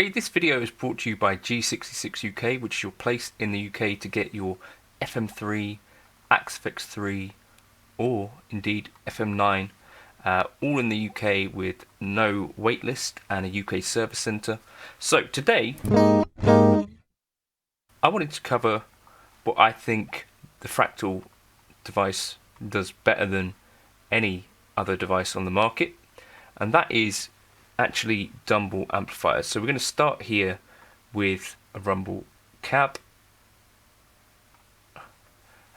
Okay, this video is brought to you by G66 UK, which is your place in the UK to get your FM3, Axfix 3, or indeed FM9, all in the UK with no waitlist and a UK service centre. So today, I wanted to cover what I think the Fractal device does better than any other device on the market, and that is actually Dumble amplifiers. So we're going to start here with a Rumble cab,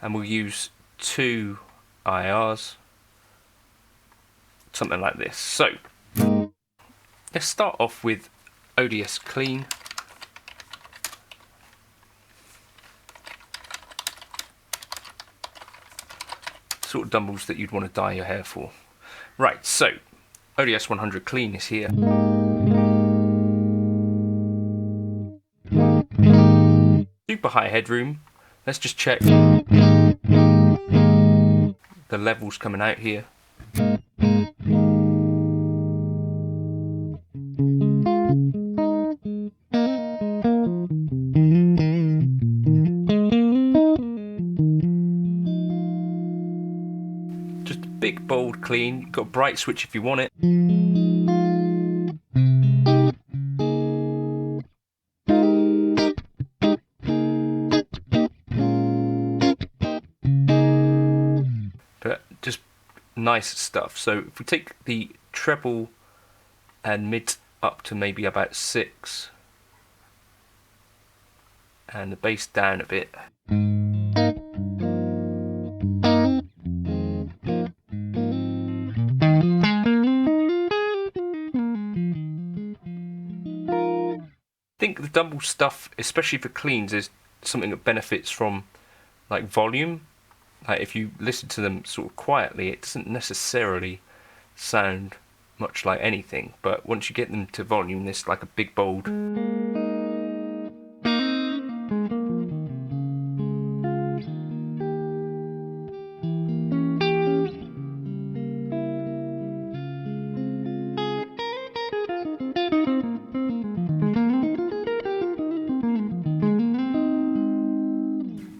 and we'll use two IRs, something like this. So let's start off with ODS clean. Sort of Dumbles that you'd want to dye your hair for. Right, so ODS 100 clean is here. Super high headroom. Let's just check the levels coming out here. Just a big bold clean. You've got a bright switch if you want it. But just nice stuff. So if we take the treble and mid up to maybe about 6 and the bass down a bit, I think the Dumble stuff, especially for cleans, is something that benefits from like volume. Like if you listen to them sort of quietly, it doesn't necessarily sound much like anything, but once you get them to volume, there's like a big bold.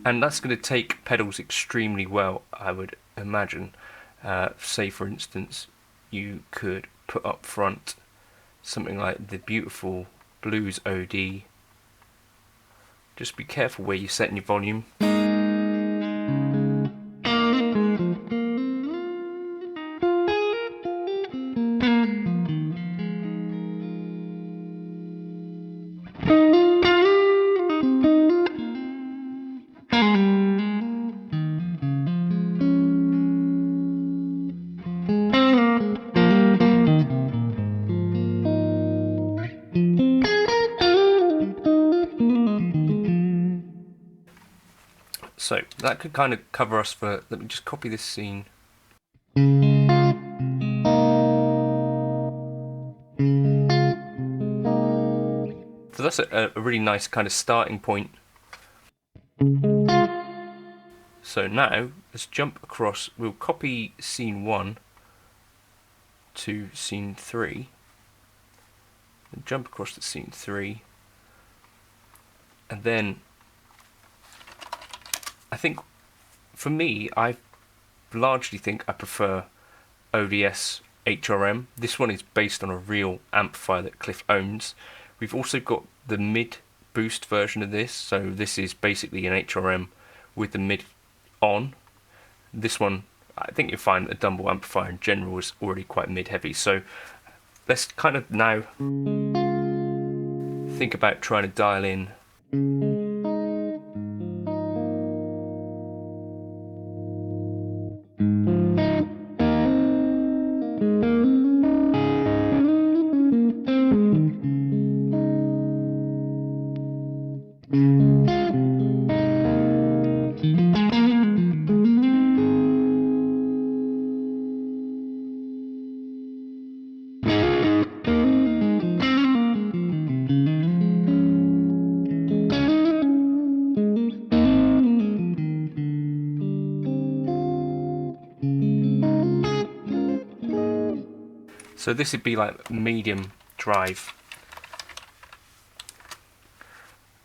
And that's going to take pedals extremely well, I would imagine. Say for instance, you could put up front something like the beautiful Blues OD. Just be careful where you're setting your volume. So that could kind of cover us for, let me just copy this scene. So that's a really nice kind of starting point. So now let's jump across, we'll copy scene 1 to scene 3, and jump across to scene 3, and then I think, for me, I largely think I prefer ODS HRM. This one is based on a real amplifier that Cliff owns. We've also got the mid boost version of this, so this is basically an HRM with the mid on. This one, I think you'll find a Dumble amplifier in general is already quite mid heavy, so let's kind of now think about trying to dial in So this would be like medium drive.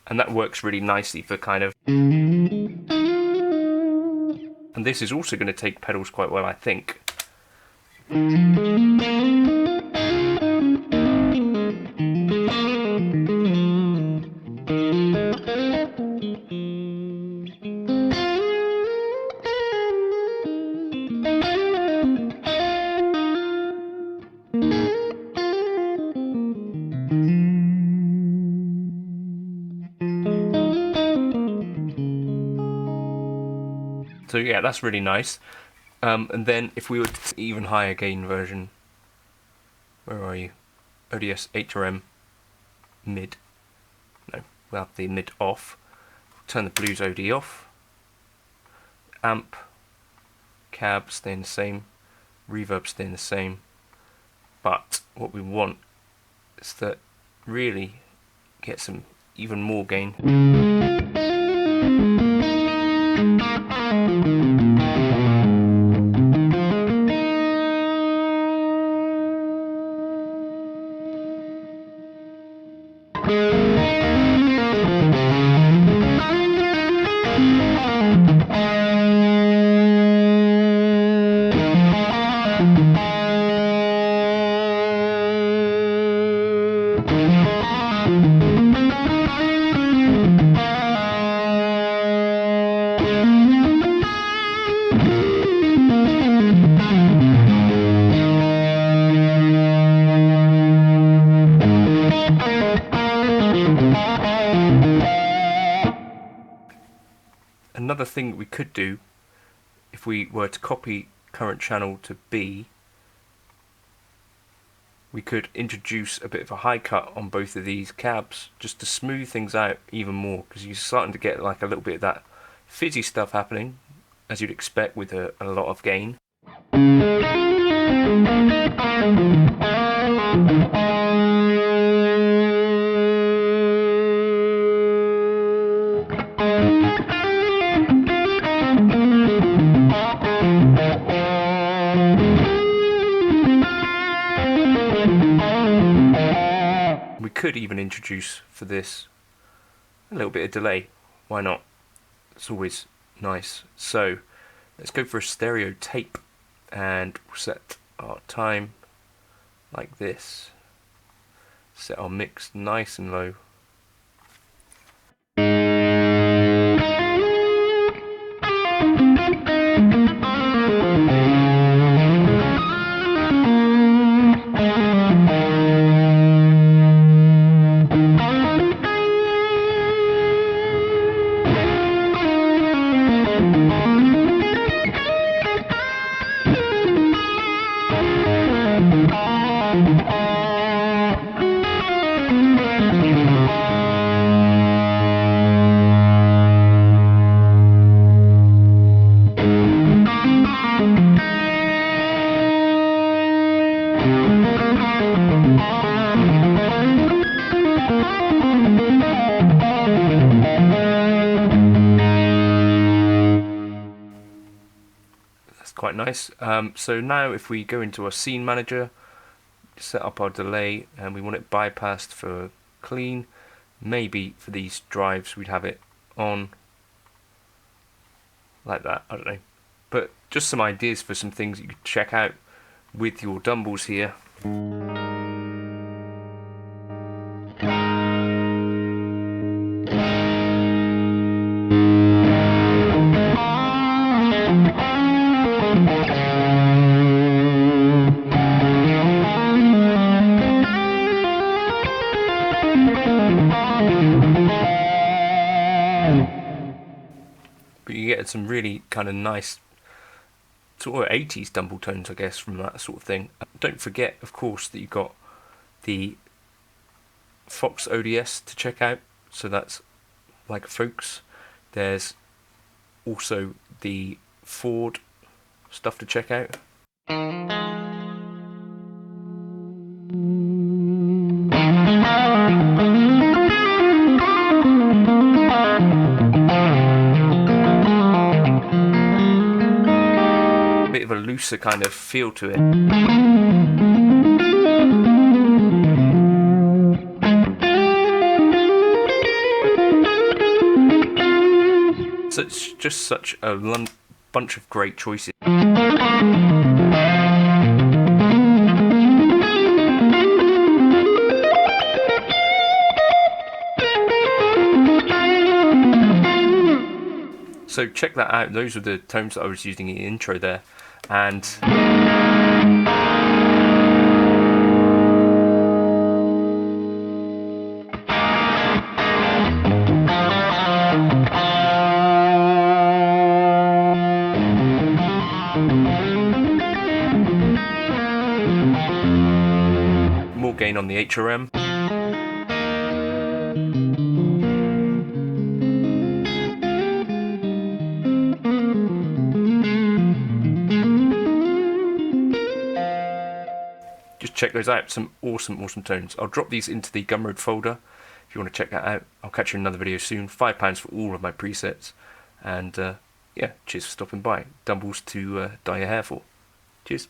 and that works really nicely for kind of... And this is also going to take pedals quite well, I think. So yeah, that's really nice. And then if we were to even higher gain version, where are you? ODS HRM mid. No, we'll have the mid off. Turn the blues OD off. Amp, cab staying the same. Reverb staying the same. But what we want is to really get some even more gain. Another thing we could do, if we were to copy current channel to B, we could introduce a bit of a high cut on both of these cabs just to smooth things out even more, because you're starting to get like a little bit of that fizzy stuff happening, as you'd expect with a lot of gain. We could even introduce for this a little bit of delay. Why not? It's always nice. So let's go for a stereo tape and we'll set our time like this. Set our mix nice and low. Quite nice. So now if we go into our scene manager, set up our delay, and we want it bypassed for clean, maybe for these drives we'd have it on like that, I don't know, but just some ideas for some things you could check out with your Dumbles here. But you get some really kind of nice sort of 80s Dumble tones, I guess, from that sort of thing. Don't forget, of course, that you've got the Fox ODS to check out, so that's like Folks. There's also the Ford stuff to check out. Bit of a looser kind of feel to it. just such a bunch of great choices. So check that out. Those were the tones that I was using in the intro there, and more gain on the HRM. Just check those out, some awesome tones. I'll drop these into the Gumroad folder if you want to check that out. I'll catch you in another video soon. £5 for all of my presets. And yeah, cheers for stopping by. Dumbles to dye your hair for. Cheers.